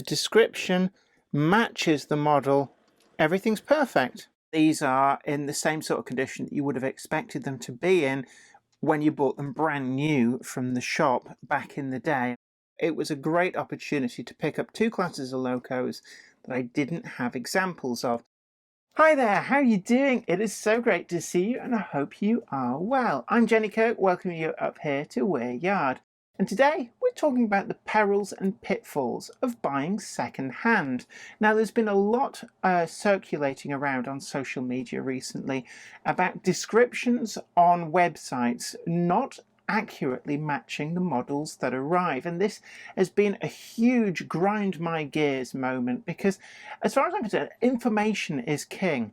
description matches the model, everything's perfect. These are in the same sort of condition that you would have expected them to be in when you bought them brand new from the shop back in the day. It was a great opportunity to pick up two classes of locos that I didn't have examples of. Hi there, how are you doing? It is so great to see you and I hope you are well. I'm Jenny Kirk, welcoming you up here to Weir Yard. And today we're talking about the perils and pitfalls of buying second hand. Now there's been a lot circulating around on social media recently about descriptions on websites not accurately matching the models that arrive, and this has been a huge grind my gears moment because as far as I'm concerned, information is king.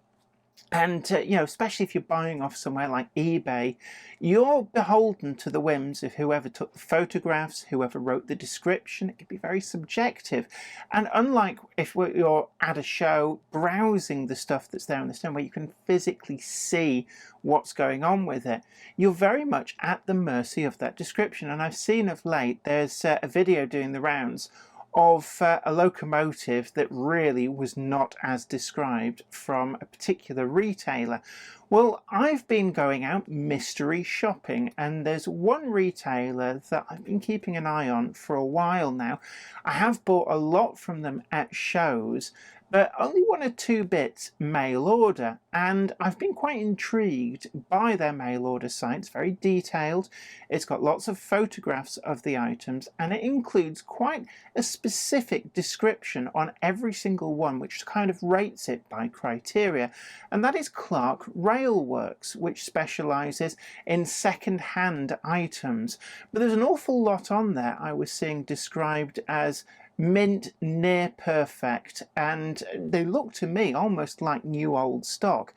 And especially if you're buying off somewhere like eBay, you're beholden to the whims of whoever took the photographs, whoever wrote the description. It can be very subjective. And unlike if you're at a show browsing the stuff that's there on the stand where you can physically see what's going on with it, you're very much at the mercy of that description. And I've seen of late, there's a video doing the rounds of a locomotive that really was not as described from a particular retailer. Well, I've been going out mystery shopping, and there's one retailer that I've been keeping an eye on for a while now. I have bought a lot from them at shows, but only one or two bits mail order, and I've been quite intrigued by their mail order site. It's very detailed, it's got lots of photographs of the items, and it includes quite a specific description on every single one which kind of rates it by criteria, and that is Clark Railworks, which specialises in second-hand items. But there's an awful lot on there I was seeing described as mint, near perfect, and they look to me almost like new old stock.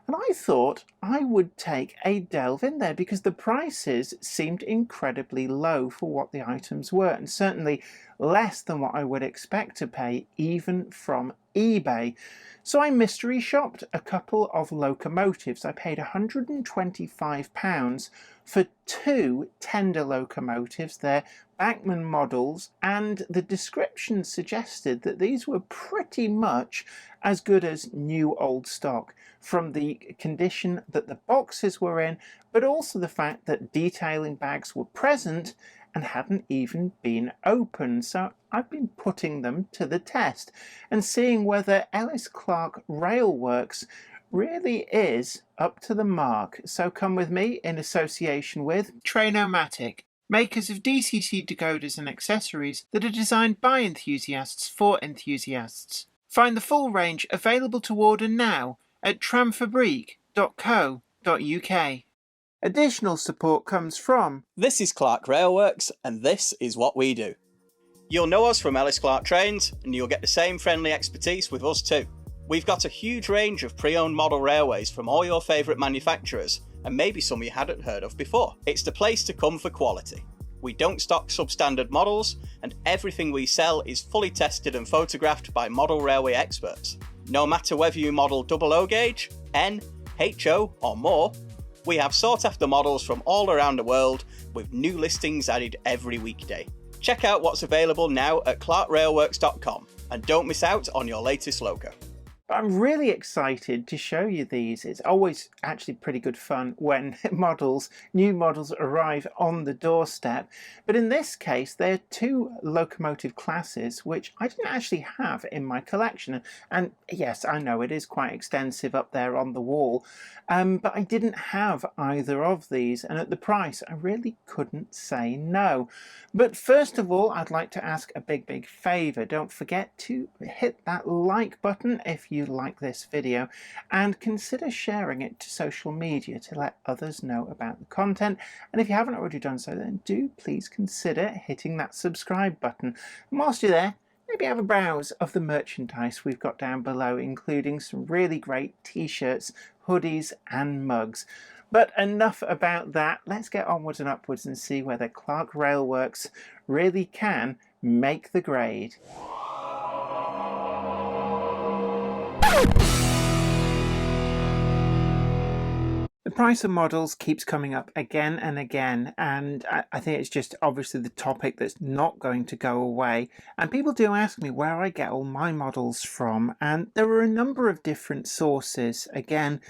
And I thought I would take a delve in there because the prices seemed incredibly low for what the items were, and certainly less than what I would expect to pay even from eBay. So I mystery shopped a couple of locomotives. I paid £125 for two tender locomotives. They're Bachmann models, and the description suggested that these were pretty much as good as new old stock from the condition that the boxes were in, but also the fact that detailing bags were present and hadn't even been opened. So I've been putting them to the test and seeing whether Ellis Clark Railworks really is up to the mark. So come with me in association with Trainomatic, makers of DCC decoders and accessories that are designed by enthusiasts for enthusiasts. Find the full range available to order now at tramfabrique.co.uk. Additional support comes from... This is Clark Railworks, and this is what we do. You'll know us from Ellis Clark Trains, and you'll get the same friendly expertise with us too. We've got a huge range of pre-owned model railways from all your favourite manufacturers, and maybe some you hadn't heard of before. It's the place to come for quality. We don't stock substandard models, and everything we sell is fully tested and photographed by model railway experts. No matter whether you model double O gauge, N, HO or more, we have sought after models from all around the world with new listings added every weekday. Check out what's available now at clarkrailworks.com and don't miss out on your latest loco. I'm really excited to show you these. It's always actually pretty good fun when new models arrive on the doorstep. But in this case, they're two locomotive classes which I didn't actually have in my collection. And yes, I know it is quite extensive up there on the wall, but I didn't have either of these. And at the price, I really couldn't say no. But first of all, I'd like to ask a big favour. Don't forget to hit that like button if you like this video, and consider sharing it to social media to let others know about the content. And if you haven't already done so, then do please consider hitting that subscribe button. And whilst you're there, maybe have a browse of the merchandise we've got down below, including some really great t-shirts, hoodies and mugs. But enough about that, let's get onwards and upwards and see whether Clark Railworks really can make the grade. The price of models keeps coming up again and again, and I think it's just obviously the topic that's not going to go away. And people do ask me where I get all my models from, and there are a number of different sources. Again,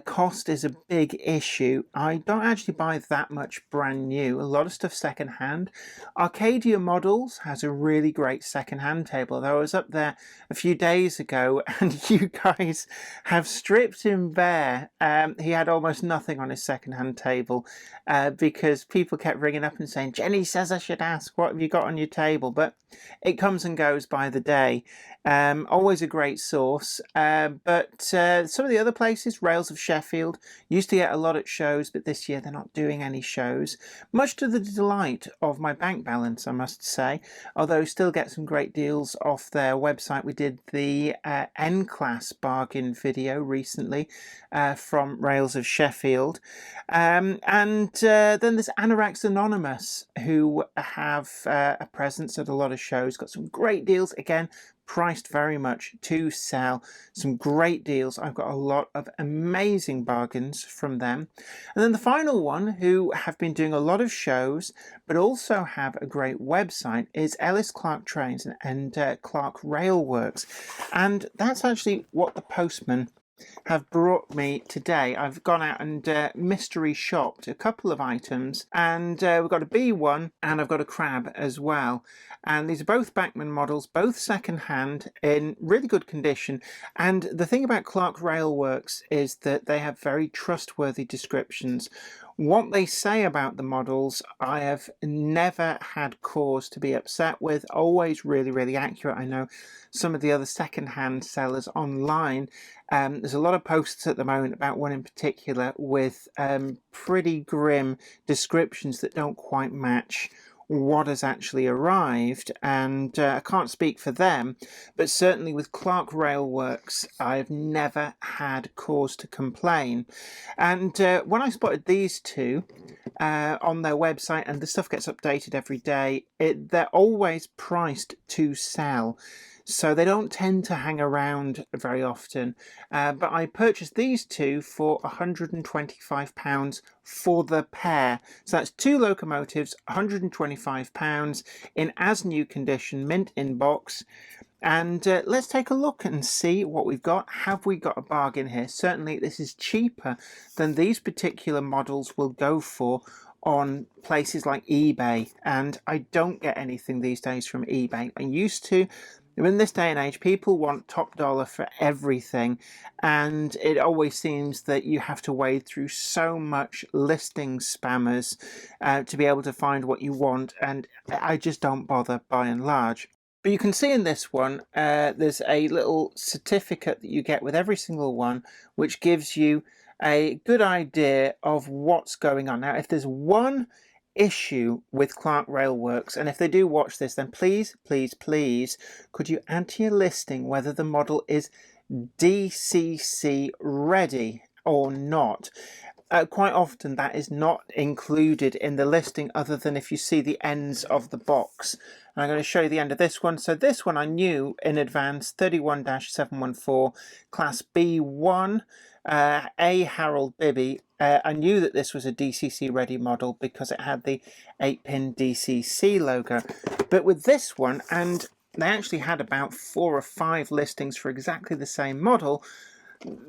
cost is a big issue. I don't actually buy that much brand new. A lot of stuff second hand. Arcadia Models has a really great second hand table. Though I was up there a few days ago, and you guys have stripped him bare. He had almost nothing on his second hand table because people kept ringing up and saying, "Jenny says I should ask, what have you got on your table?" But it comes and goes by the day. Always a great source. But some of the other places, Rails of Sheffield, used to get a lot at shows, but this year they're not doing any shows. Much to the delight of my bank balance, I must say, although still get some great deals off their website. We did the N-Class bargain video recently from Rails of Sheffield. And then there's Anorex Anonymous, who have a presence at a lot of shows, got some great deals, again, priced very much to sell. Some great deals. I've got a lot of amazing bargains from them. And then the final one, who have been doing a lot of shows but also have a great website, is Ellis Clark Trains and Clark Railworks. And that's actually what the postman have brought me today. I've gone out and mystery shopped a couple of items, and we've got a B1 and I've got a crab as well. And these are both Bachmann models, both second hand, in really good condition. And the thing about Clark Railworks is that they have very trustworthy descriptions. What they say about the models, I have never had cause to be upset with. Always really, really accurate. I know some of the other second-hand sellers online, there's a lot of posts at the moment about one in particular with pretty grim descriptions that don't quite match what has actually arrived, and I can't speak for them, but certainly with Clark Railworks I've never had cause to complain. And when I spotted these two on their website, and the stuff gets updated every day, they're always priced to sell. So they don't tend to hang around very often. But I purchased these two for £125 for the pair. So that's two locomotives, £125 in as new condition, mint in box. And let's take a look and see what we've got. Have we got a bargain here? Certainly this is cheaper than these particular models will go for on places like eBay. And I don't get anything these days from eBay. I used to. In this day and age, people want top dollar for everything, and it always seems that you have to wade through so much listing spammers to be able to find what you want, and I just don't bother by and large. But you can see in this one, there's a little certificate that you get with every single one, which gives you a good idea of what's going on. Now, if there's one issue with Clark Railworks, and if they do watch this, then please, please, please, could you add to your listing whether the model is DCC ready or not? Quite often that is not included in the listing, other than if you see the ends of the box. And I'm going to show you the end of this one. So this one I knew in advance, 31-714, Class B1, A. Harold Bibby. I knew that this was a DCC ready model because it had the 8-pin DCC logo. But with this one, and they actually had about 4 or 5 listings for exactly the same model,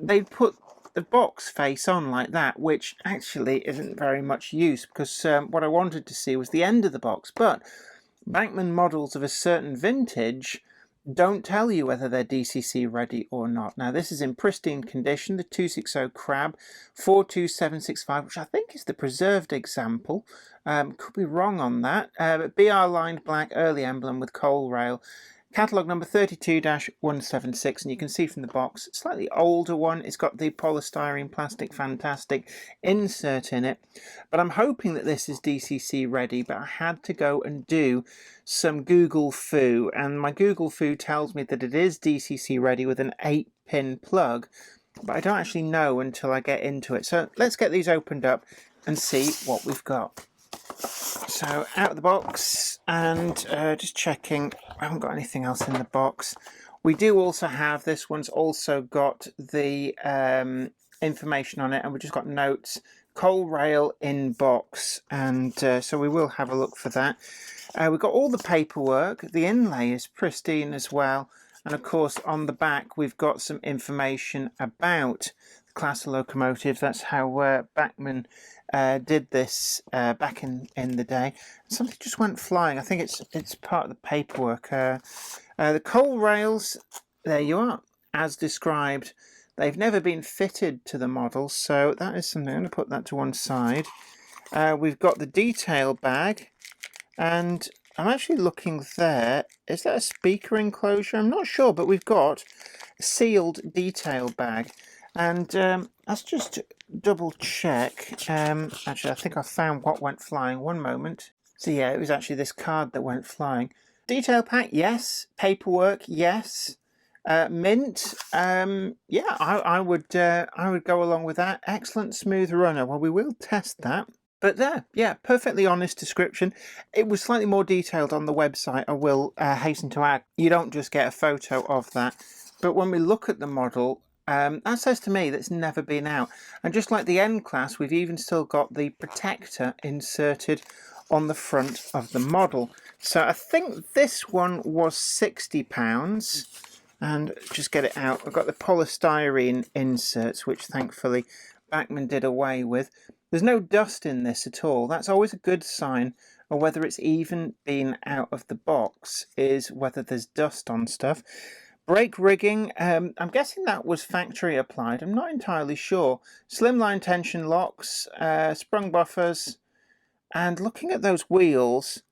they put the box face on like that, which actually isn't very much use, because what I wanted to see was the end of the box. But Bachmann models of a certain vintage don't tell you whether they're DCC ready or not. Now this is in pristine condition, the 260 Crab 42765, which I think is the preserved example. Could be wrong on that. But BR lined black early emblem with coal rail. Catalogue number 32-176, and you can see from the box, slightly older one. It's got the polystyrene plastic fantastic insert in it. But I'm hoping that this is DCC ready, but I had to go and do some Google foo, and my Google foo tells me that it is DCC ready with an 8-pin plug, but I don't actually know until I get into it. So let's get these opened up and see what we've got. So out of the box, and just checking, I haven't got anything else in the box. We do also have, this one's also got the information on it, and we've just got notes, coal rail in box, and so we will have a look for that. We've got all the paperwork. The inlay is pristine as well, and of course on the back we've got some information about the class of locomotive. That's how Bachmann did this back in the day. Something just went flying. I think it's part of the paperwork. The coal rails, there you are, as described. They've never been fitted to the model, so that is something. I'm going to put that to one side. We've got the detail bag, and I'm actually looking there. Is that a speaker enclosure? I'm not sure, but we've got a sealed detail bag. And let's just double check. Actually, I think I found what went flying. One moment. So yeah, it was actually this card that went flying. Detail pack, yes. Paperwork, yes. Mint, yeah, I would go along with that. Excellent smooth runner. Well, we will test that. But there, yeah, perfectly honest description. It was slightly more detailed on the website, I will hasten to add. You don't just get a photo of that. But when we look at the model, that says to me that it's never been out. And just like the N class, we've even still got the protector inserted on the front of the model. So I think this one was £60. And just get it out. I've got the polystyrene inserts, which thankfully Bachmann did away with. There's no dust in this at all. That's always a good sign. Or whether it's even been out of the box is whether there's dust on stuff. Brake rigging, I'm guessing that was factory applied. I'm not entirely sure. Slimline tension locks, sprung buffers, and looking at those wheels,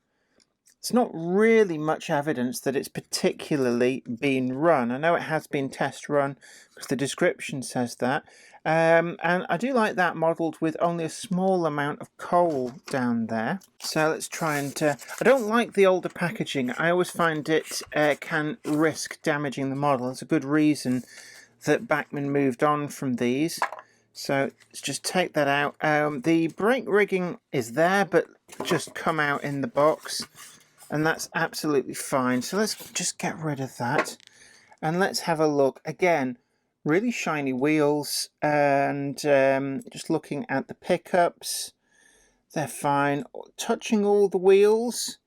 it's not really much evidence that it's particularly been run. I know it has been test run because the description says that. And I do like that modelled with only a small amount of coal down there. So let's try and... I don't like the older packaging. I always find it can risk damaging the model. There's a good reason that Bachmann moved on from these. So let's just take that out. The brake rigging is there, but just come out in the box. And that's absolutely fine. So let's just get rid of that. And let's have a look. Again, really shiny wheels. And just looking at the pickups. They're fine. Touching all the wheels.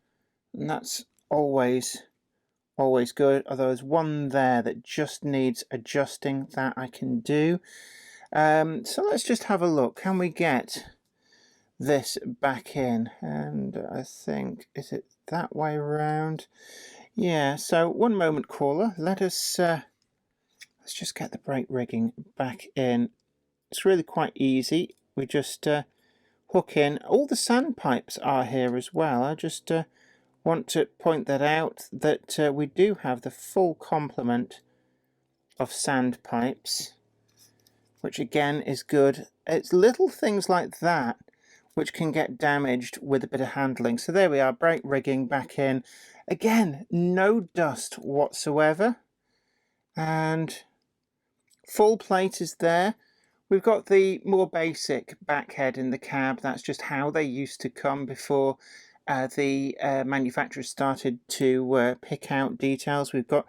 And that's always good. Although there's one there that just needs adjusting. That I can do. So let's just have a look. Can we get this back in? And I think, is it that way around? Yeah, so one moment, caller. Let's just get the brake rigging back in. It's really quite easy. We just hook in. All the sandpipes are here as well. I just want to point that out, that we do have the full complement of sandpipes, which again is good. It's little things like that which can get damaged with a bit of handling. So there we are, brake rigging back in. Again, no dust whatsoever. And full plate is there. We've got the more basic back head in the cab. That's just how they used to come before the manufacturers started to pick out details. We've got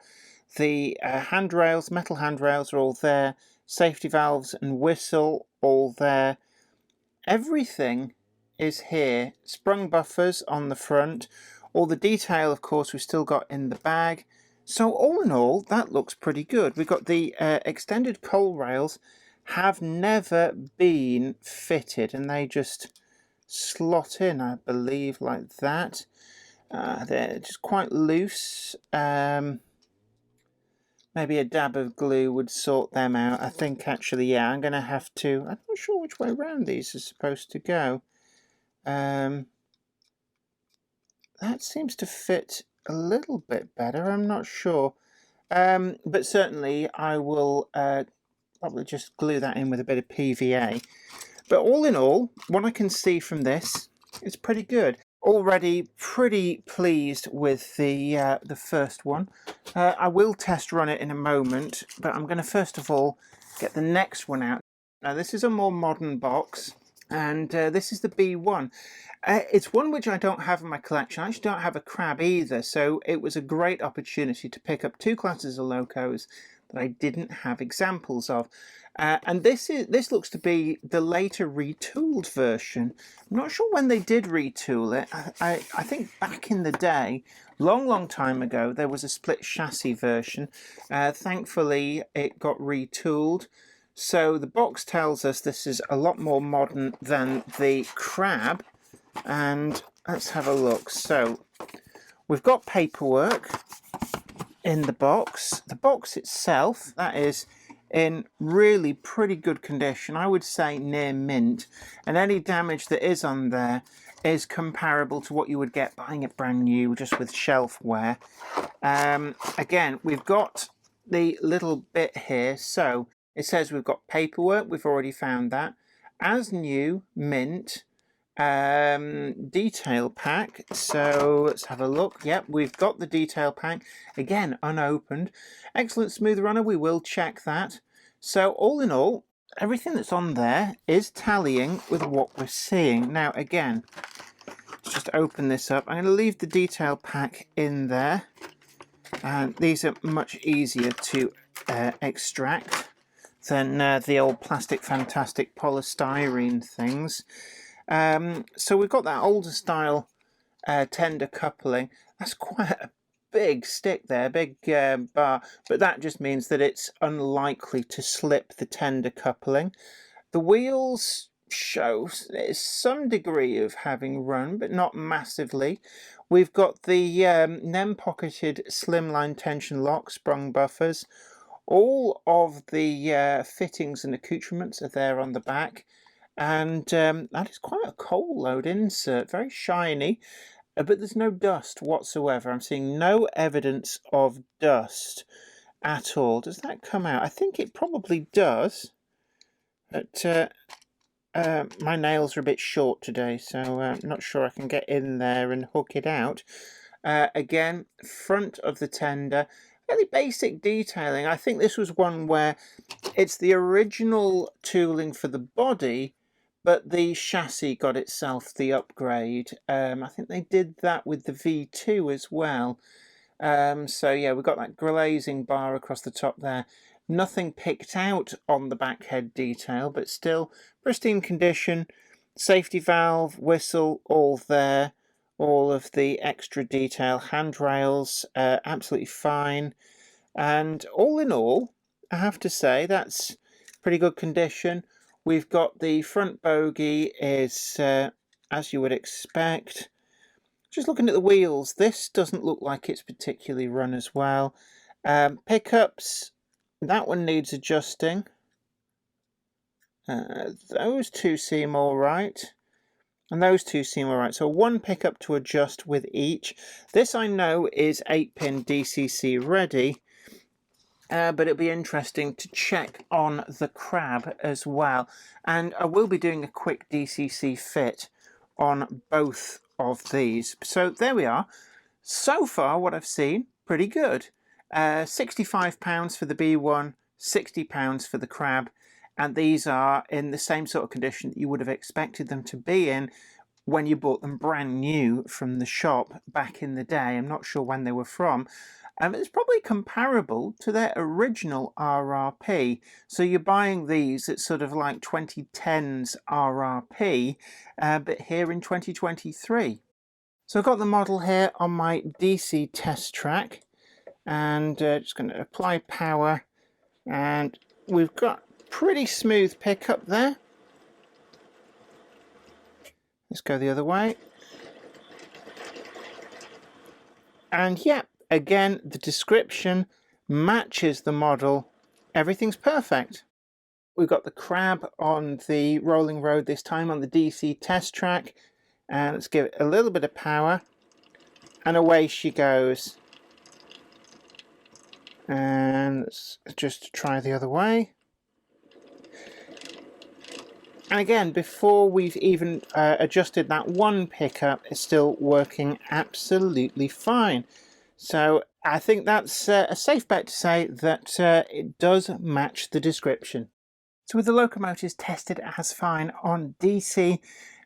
the handrails, metal handrails are all there. Safety valves and whistle all there. Everything is here. Sprung buffers on the front. All the detail, of course, we've still got in the bag. So all in all, that looks pretty good. We've got the extended coal rails have never been fitted, and they just slot in, I believe, like that. They're just quite loose. Maybe a dab of glue would sort them out. I think actually, yeah, I'm going to have to... I'm not sure which way around these are supposed to go. That seems to fit a little bit better. I'm not sure. But certainly I will probably just glue that in with a bit of PVA. But all in all, what I can see from this is pretty good. Already pretty pleased with the first one. I will test run it in a moment, but I'm going to first of all get the next one out. Now this is a more modern box, And this is the B1. It's one which I don't have in my collection. I actually don't have a crab either, so it was a great opportunity to pick up two classes of locos that I didn't have examples of. And this looks to be the later retooled version. I'm not sure when they did retool it. I think back in the day, long time ago, there was a split chassis version. Thankfully, it got retooled. So the box tells us this is a lot more modern than the crab. And let's have a look. So we've got paperwork in the box. The box itself, that is in really pretty good condition. I would say near mint. And any damage that is on there is comparable to what you would get buying it brand new, just with shelf wear. Again, we've got the little bit here. So it says we've got paperwork. We've already found that. As new, mint. Detail pack. So let's have a look. Yep, we've got the detail pack. Again, unopened. Excellent smooth runner. We will check that. So all in all, everything that's on there is tallying with what we're seeing. Now, again, let's just open this up. I'm going to leave the detail pack in there. And these are much easier to extract than the old plastic fantastic polystyrene things. So we've got that older style tender coupling. That's quite a big stick there, big bar, but that just means that it's unlikely to slip the tender coupling. The wheels show some degree of having run, but not massively. We've got the NEM-pocketed slimline tension lock sprung buffers. All of the fittings and accoutrements are there on the back. And that is quite a coal load insert, very shiny, but there's no dust whatsoever. I'm seeing no evidence of dust at all. Does that come out? I think it probably does, but my nails are a bit short today, so I'm not sure I can get in there and hook it out. Again, front of the tender, fairly basic detailing. I think this was one where it's the original tooling for the body, but the chassis got itself the upgrade. I think they did that with the V2 as well. So yeah, we've got that glazing bar across the top there. Nothing picked out on the back head detail, but still pristine condition. Safety valve, whistle, all there. All of the extra detail, handrails, absolutely fine. And all in all, I have to say that's pretty good condition. We've got the front bogie is as you would expect. Just looking at the wheels, this doesn't look like it's particularly run as well. Pickups, that one needs adjusting. Those two seem all right. And those two seem all right. So one pickup to adjust with each. This I know is 8-pin DCC ready. But it'll be interesting to check on the crab as well. And I will be doing a quick DCC fit on both of these. So there we are. So far, what I've seen, pretty good. £65 for the B1, £60 for the crab. And these are in the same sort of condition that you would have expected them to be in when you bought them brand new from the shop back in the day. I'm not sure when they were from. It's probably comparable to their original RRP. So you're buying these at sort of like 2010's RRP, but here in 2023. So I've got the model here on my DC test track, and just going to apply power, and we've got pretty smooth pickup there. Let's go the other way. And yeah, again, the description matches the model. Everything's perfect. We've got the crab on the rolling road this time on the DC test track. And let's give it a little bit of power. And away she goes. And let's just try the other way. And again, before we've even adjusted that one pickup, it's still working absolutely fine. So I think that's a safe bet to say that it does match the description. So with the locomotives tested as fine on DC,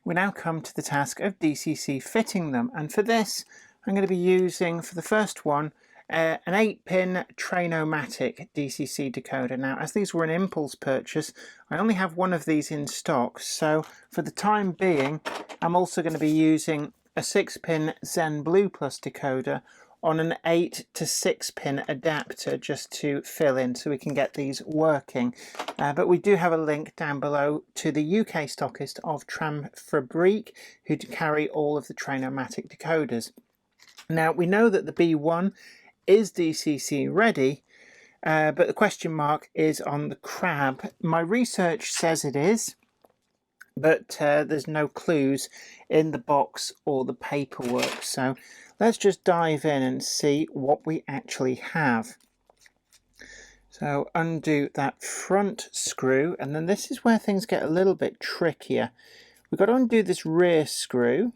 we now come to the task of DCC fitting them. And for this, I'm going to be using, for the first one, an 8-pin Train-O-Matic DCC decoder. Now, as these were an impulse purchase, I only have one of these in stock. So for the time being, I'm also going to be using a 6-pin Zen Blue Plus decoder on an 8 to 6-pin adapter just to fill in so we can get these working. But we do have a link down below to the UK stockist of Tramfabrique, who carry all of the Train-O-Matic decoders. Now, we know that the B1 is DCC ready, but the question mark is on the crab. My research says it is, but there's no clues in the box or the paperwork. So let's just dive in and see what we actually have. So undo that front screw, and then this is where things get a little bit trickier. We've got to undo this rear screw.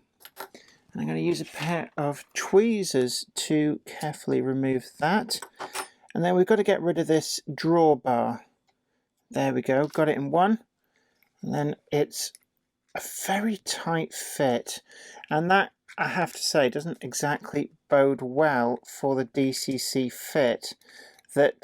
I'm going to use a pair of tweezers to carefully remove that. And then we've got to get rid of this drawbar. There we go, got it in one. And then it's a very tight fit. And that, I have to say, doesn't exactly bode well for the DCC fit. That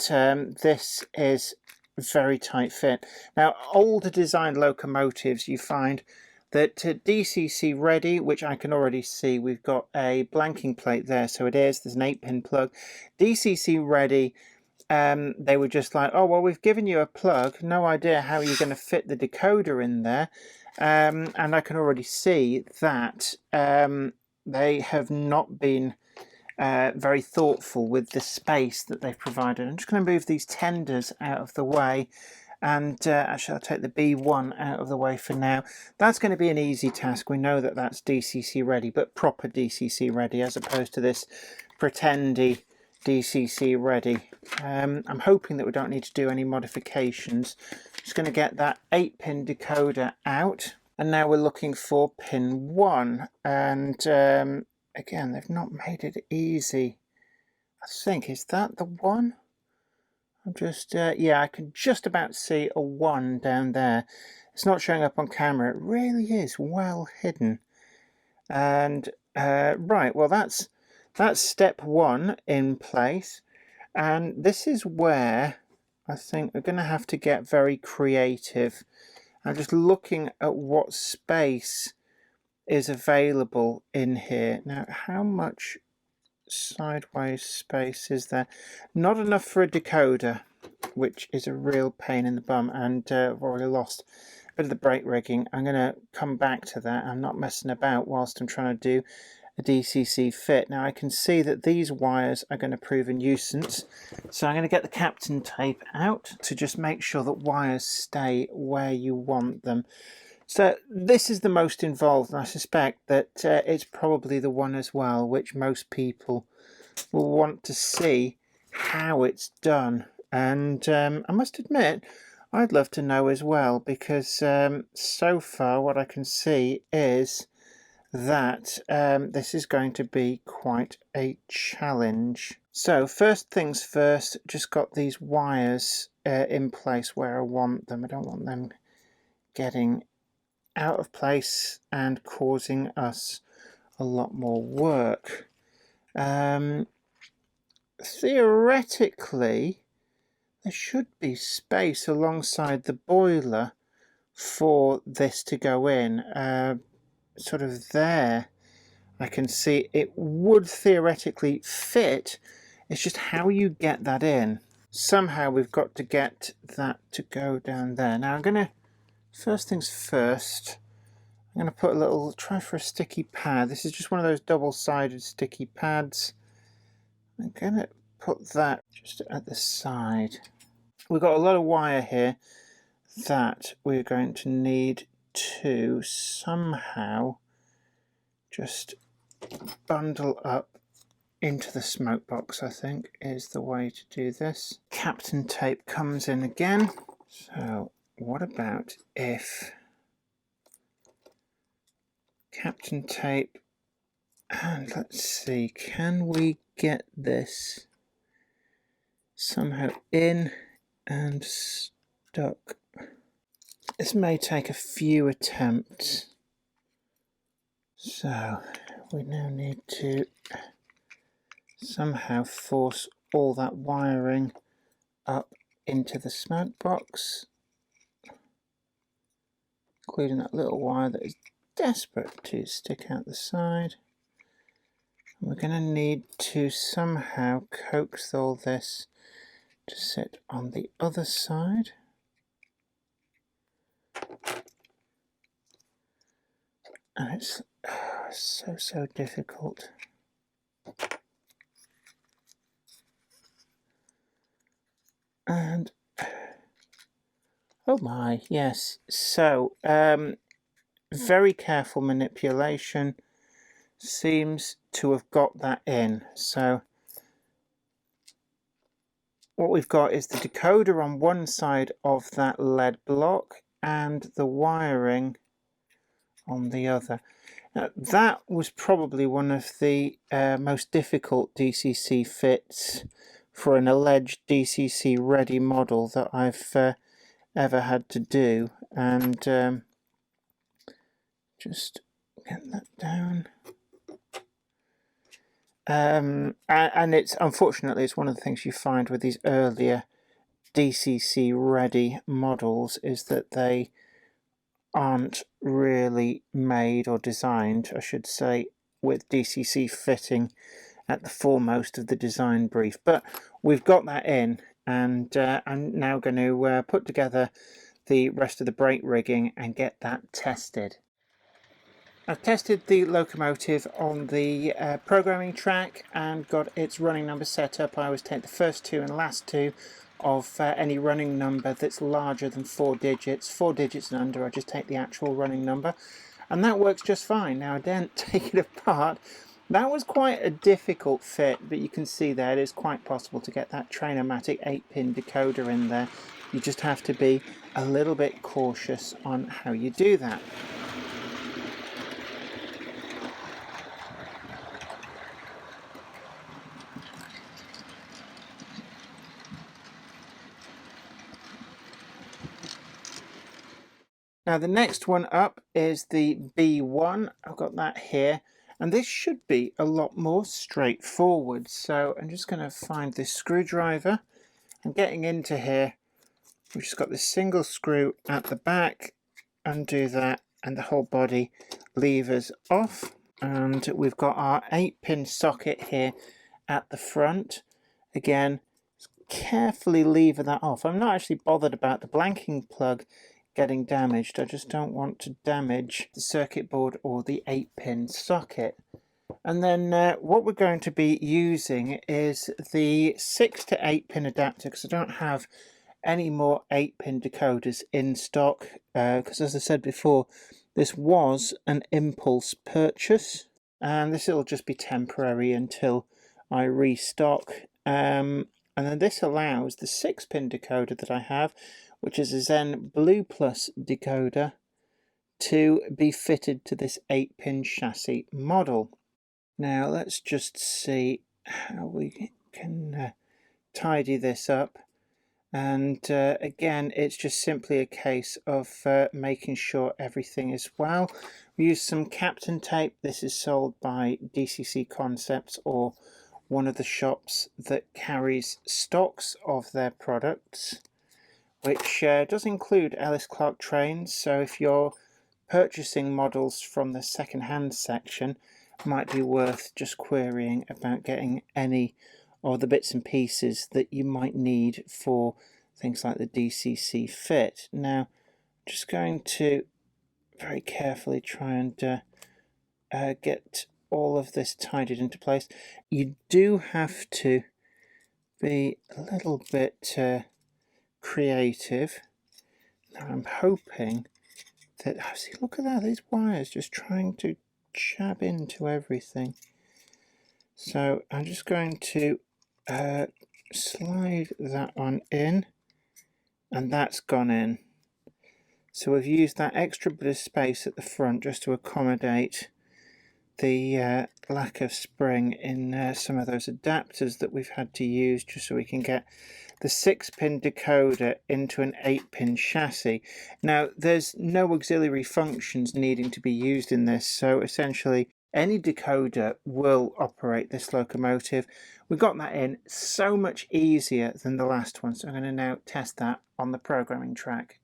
this is a very tight fit. Now, older designed locomotives, you find that DCC ready, which I can already see, we've got a blanking plate there, so it is, there's an 8-pin plug. DCC ready, they were just like, oh, well, we've given you a plug, no idea how you're going to fit the decoder in there. And I can already see that they have not been very thoughtful with the space that they've provided. I'm just going to move these tenders out of the way. And actually, I'll take the B1 out of the way for now. That's going to be an easy task. We know that that's DCC ready, but proper DCC ready, as opposed to this pretendy DCC ready. I'm hoping that we don't need to do any modifications. Just going to get that 8-pin decoder out. And now we're looking for pin 1. And again, they've not made it easy. I think, is that the one? I'm just, yeah, I can just about see a 1 down there. It's not showing up on camera. It really is well hidden. And, right, well, that's step 1 in place. And this is where I think we're going to have to get very creative. I'm just looking at what space is available in here. Now, how much sideways space is there? Not enough for a decoder, which is a real pain in the bum, and I've already lost a bit of the brake rigging. I'm going to come back to that. I'm not messing about whilst I'm trying to do a DCC fit. Now I can see that these wires are going to prove a nuisance, so I'm going to get the Captain tape out to just make sure that wires stay where you want them. So this is the most involved, and I suspect that it's probably the one as well which most people will want to see how it's done. And I must admit, I'd love to know as well, because so far what I can see is that this is going to be quite a challenge. So first things first, just got these wires in place where I want them. I don't want them getting out of place and causing us a lot more work. Theoretically, there should be space alongside the boiler for this to go in. Sort of there, I can see it would theoretically fit. It's just how you get that in. Somehow we've got to get that to go down there. Now I'm going to, first things first, I'm going to put a little, try for a sticky pad. This is just one of those double-sided sticky pads. I'm going to put that just at the side. We've got a lot of wire here that we're going to need to somehow just bundle up into the smoke box, I think, is the way to do this. Captain tape comes in again. So what about if Captain tape, and let's see, can we get this somehow in and stuck? This may take a few attempts. So we now need to somehow force all that wiring up into the smoke box, including that little wire that is desperate to stick out the side. We're going to need to somehow coax all this to sit on the other side. And it's so difficult. And oh my, yes. So very careful manipulation seems to have got that in. So what we've got is the decoder on one side of that lead block and the wiring on the other. Now, that was probably one of the most difficult DCC fits for an alleged DCC ready model that I've ever had to do, and just get that down. And it's unfortunately it's one of the things you find with these earlier DCC ready models is that they aren't really made or designed, I should say, with DCC fitting at the foremost of the design brief. But we've got that in, and I'm now going to put together the rest of the brake rigging and get that tested. I've tested the locomotive on the programming track and got its running number set up. I always take the first two and last two of any running number that's larger than 4 digits. 4 digits and under, I just take the actual running number, and that works just fine. Now I didn't take it apart. That was quite a difficult fit, but you can see there it is quite possible to get that Trainomatic 8-pin decoder in there. You just have to be a little bit cautious on how you do that. Now the next one up is the B1. I've got that here, and this should be a lot more straightforward. So I'm just going to find this screwdriver. I'm getting into here. We've just got this single screw at the back, undo that, and the whole body levers off. And we've got our 8-pin socket here at the front. Again, carefully lever that off. I'm not actually bothered about the blanking plug getting damaged. I just don't want to damage the circuit board or the 8-pin socket. And then what we're going to be using is the 6 to 8-pin adapter, because I don't have any more 8-pin decoders in stock, because as I said before, this was an impulse purchase, and this will just be temporary until I restock. And then this allows the 6-pin decoder that I have, which is a Zen Blue Plus decoder, to be fitted to this 8-pin chassis model. Now let's just see how we can tidy this up. And again, it's just simply a case of making sure everything is well. We use some Captain tape. This is sold by DCC Concepts, or one of the shops that carries stocks of their products, which does include Ellis Clark trains. So if you're purchasing models from the second-hand section, it might be worth just querying about getting any of the bits and pieces that you might need for things like the DCC fit. Now, I'm just going to very carefully try and get all of this tidied into place. You do have to be a little bit creative. Now I'm hoping that, see, look at that, these wires just trying to jab into everything. So I'm just going to slide that one in, and that's gone in. So we've used that extra bit of space at the front just to accommodate the lack of spring in some of those adapters that we've had to use just so we can get the 6-pin decoder into an 8-pin chassis. Now, there's no auxiliary functions needing to be used in this, so essentially any decoder will operate this locomotive. We got that in so much easier than the last one, so I'm going to now test that on the programming track.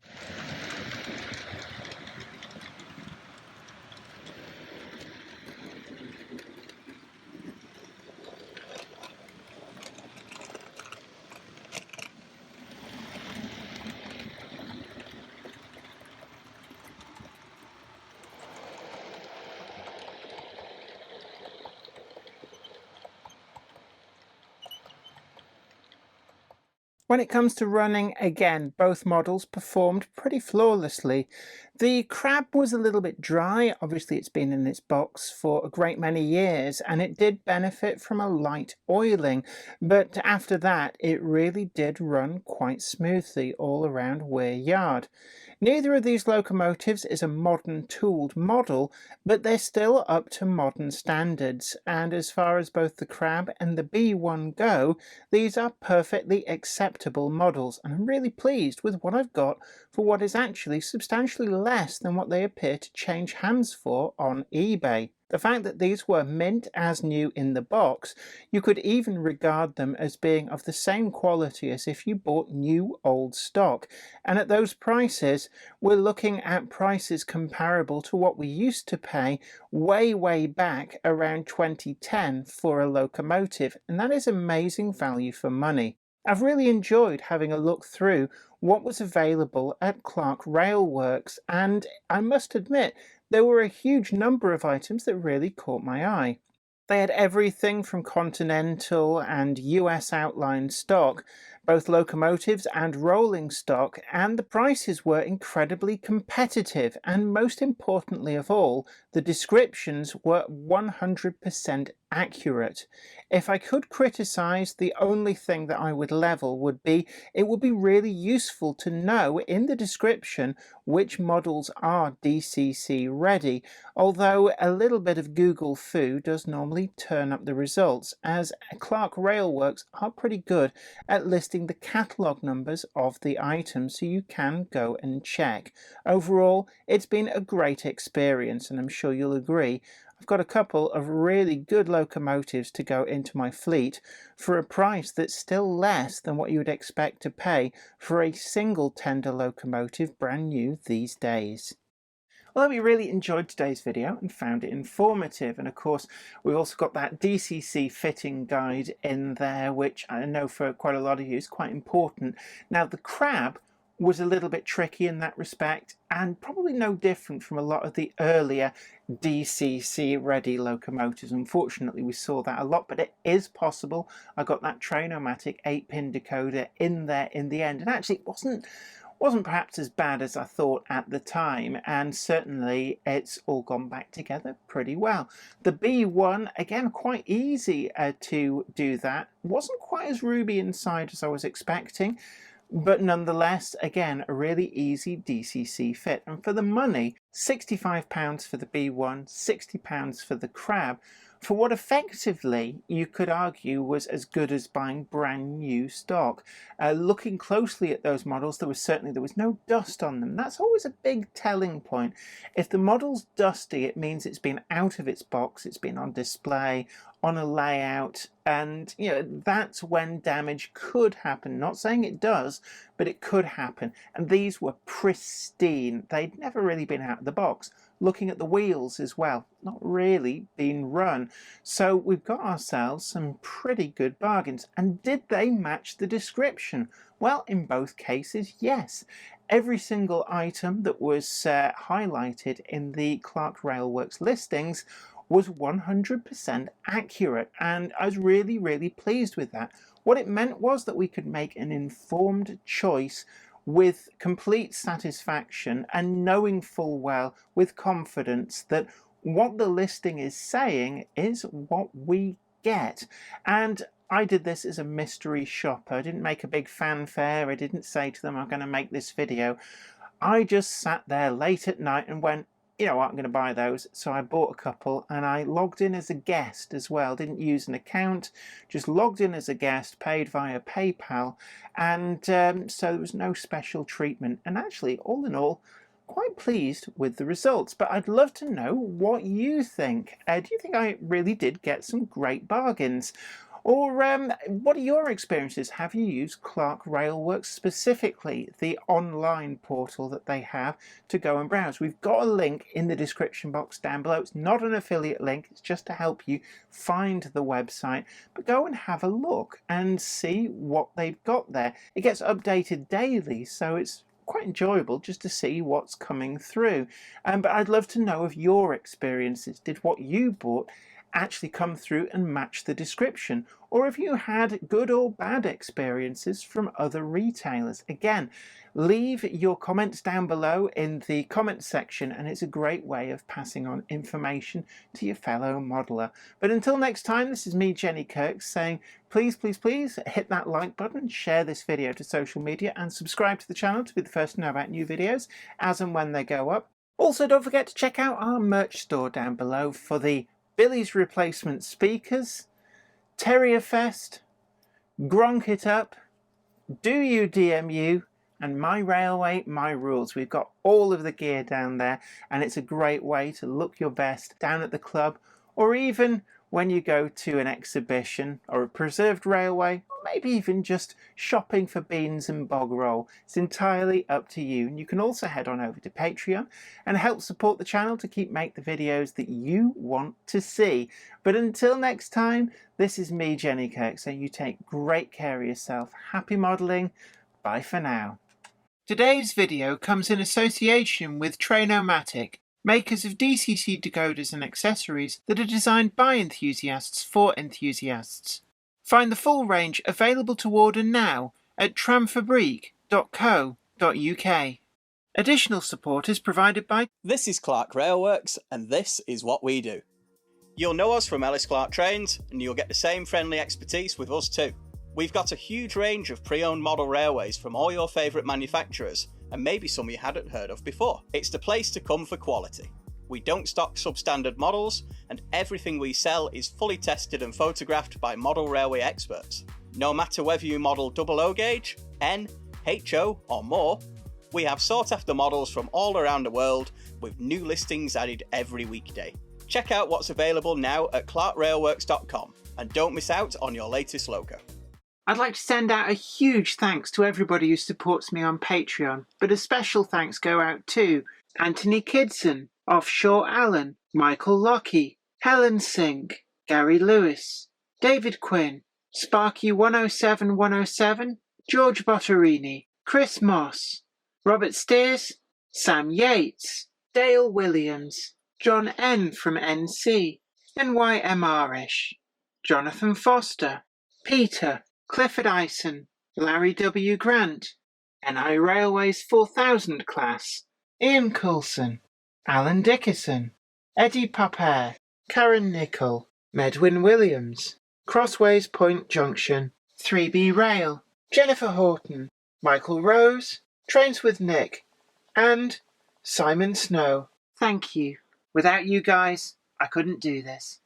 When it comes to running, again, both models performed pretty flawlessly. The crab was a little bit dry. Obviously, it's been in its box for a great many years, and it did benefit from a light oiling. But after that, it really did run quite smoothly all around Weir Yard. Neither of these locomotives is a modern tooled model, but they're still up to modern standards, and as far as both the Crab and the B1 go, these are perfectly acceptable models, and I'm really pleased with what I've got for what is actually substantially less than what they appear to change hands for on eBay. The fact that these were mint as new in the box, you could even regard them as being of the same quality as if you bought new old stock. And at those prices, we're looking at prices comparable to what we used to pay way back around 2010 for a locomotive. And that is amazing value for money. I've really enjoyed having a look through what was available at Clark Railworks, and I must admit, there were a huge number of items that really caught my eye. They had everything from Continental and US outline stock, both locomotives and rolling stock, and the prices were incredibly competitive, and most importantly of all, the descriptions were 100% accurate. If I could criticize, the only thing that I would level would be it would be really useful to know in the description which models are DCC ready, although a little bit of Google foo does normally turn up the results, as Clark Railworks are pretty good at listing the catalogue numbers of the items so you can go and check. Overall, it's been a great experience, and I'm sure you'll agree. I've got a couple of really good locomotives to go into my fleet for a price that's still less than what you would expect to pay for a single tender locomotive brand new these days. Well, we really enjoyed today's video and found it informative, and of course we also got that DCC fitting guide in there, which I know for quite a lot of you is quite important. Now, the Crab was a little bit tricky in that respect, and probably no different from a lot of the earlier DCC ready locomotives. Unfortunately, we saw that a lot, but it is possible. I got that Trainomatic 8-pin decoder in there in the end, and actually it wasn't perhaps as bad as I thought at the time, and certainly it's all gone back together pretty well. The B1, again, quite easy to do that. Wasn't quite as ruby inside as I was expecting, but nonetheless, again, a really easy DCC fit. And for the money, £65 for the B1, £60 for the Crab, for what effectively you could argue was as good as buying brand new stock. Looking closely at those models, there was no dust on them. That's always a big telling point. If the model's dusty, it means it's been out of its box, it's been on display, on a layout, and that's when damage could happen. Not saying it does, but it could happen. And these were pristine. They'd never really been out of the box. Looking at the wheels as well, not really been run. So we've got ourselves some pretty good bargains. And did they match the description? Well, in both cases, yes. Every single item that was highlighted in the Clark Railworks listings was 100% accurate, and I was really pleased with that. What it meant was that we could make an informed choice with complete satisfaction and knowing full well with confidence that what the listing is saying is what we get. And I did this as a mystery shopper. I didn't make a big fanfare. I didn't say to them, I'm going to make this video. I just sat there late at night and went, you know what, I'm going to buy those. So I bought a couple and I logged in as a guest as well. Didn't use an account, just logged in as a guest, paid via PayPal. And so there was no special treatment. And actually, all in all, quite pleased with the results. But I'd love to know what you think. Do you think I really did get some great bargains? Or what are your experiences? Have you used Clark Railworks, specifically the online portal that they have to go and browse? We've got a link in the description box down below. It's not an affiliate link, it's just to help you find the website. But go and have a look and see what they've got there. It gets updated daily, so it's quite enjoyable just to see what's coming through. But I'd love to know of your experiences. Did what you bought actually come through and match the description, or if you had good or bad experiences from other retailers? Again, leave your comments down below in the comment section, and it's a great way of passing on information to your fellow modeler. But until next time, this is me, Jenny Kirk, saying please hit that like button, share this video to social media, and subscribe to the channel to be the first to know about new videos as and when they go up. Also, don't forget to check out our merch store down below for the Billy's Replacement Speakers, Terrier Fest, Gronk It Up, Do You DMU, and My Railway, My Rules. We've got all of the gear down there, and it's a great way to look your best down at the club, or even when you go to an exhibition or a preserved railway, or maybe even just shopping for beans and bog roll. It's entirely up to you. And you can also head on over to Patreon and help support the channel to keep making the videos that you want to see. But until next time, this is me, Jenny Kirk, so you take great care of yourself. Happy modelling. Bye for now. Today's video comes in association with Trainomatic, makers of DCC decoders and accessories that are designed by enthusiasts for enthusiasts. Find the full range available to order now at tramfabrique.co.uk. Additional support is provided by... This is Clark Railworks, and this is what we do. You'll know us from Ellis Clark Trains, and you'll get the same friendly expertise with us too. We've got a huge range of pre-owned model railways from all your favourite manufacturers, and maybe some you hadn't heard of before. It's the place to come for quality. We don't stock substandard models, and everything we sell is fully tested and photographed by model railway experts. No matter whether you model OO gauge, N, HO or more, we have sought after models from all around the world with new listings added every weekday. Check out what's available now at clarkrailworks.com, and don't miss out on your latest loco. I'd like to send out a huge thanks to everybody who supports me on Patreon, but a special thanks go out to Anthony Kidson, Offshore Allen, Michael Lockie, Helen Sink, Gary Lewis, David Quinn, Sparky107107, George Botterini, Chris Moss, Robert Steers, Sam Yates, Dale Williams, John N from NC, NYMRish, Jonathan Foster, Peter, Clifford Ison, Larry W. Grant, NI Railways 4000 class, Ian Coulson, Alan Dickerson, Eddie Popper, Karen Nichol, Medwin Williams, Crossways Point Junction, 3B Rail, Jennifer Horton, Michael Rose, Trains with Nick, and Simon Snow. Thank you. Without you guys, I couldn't do this.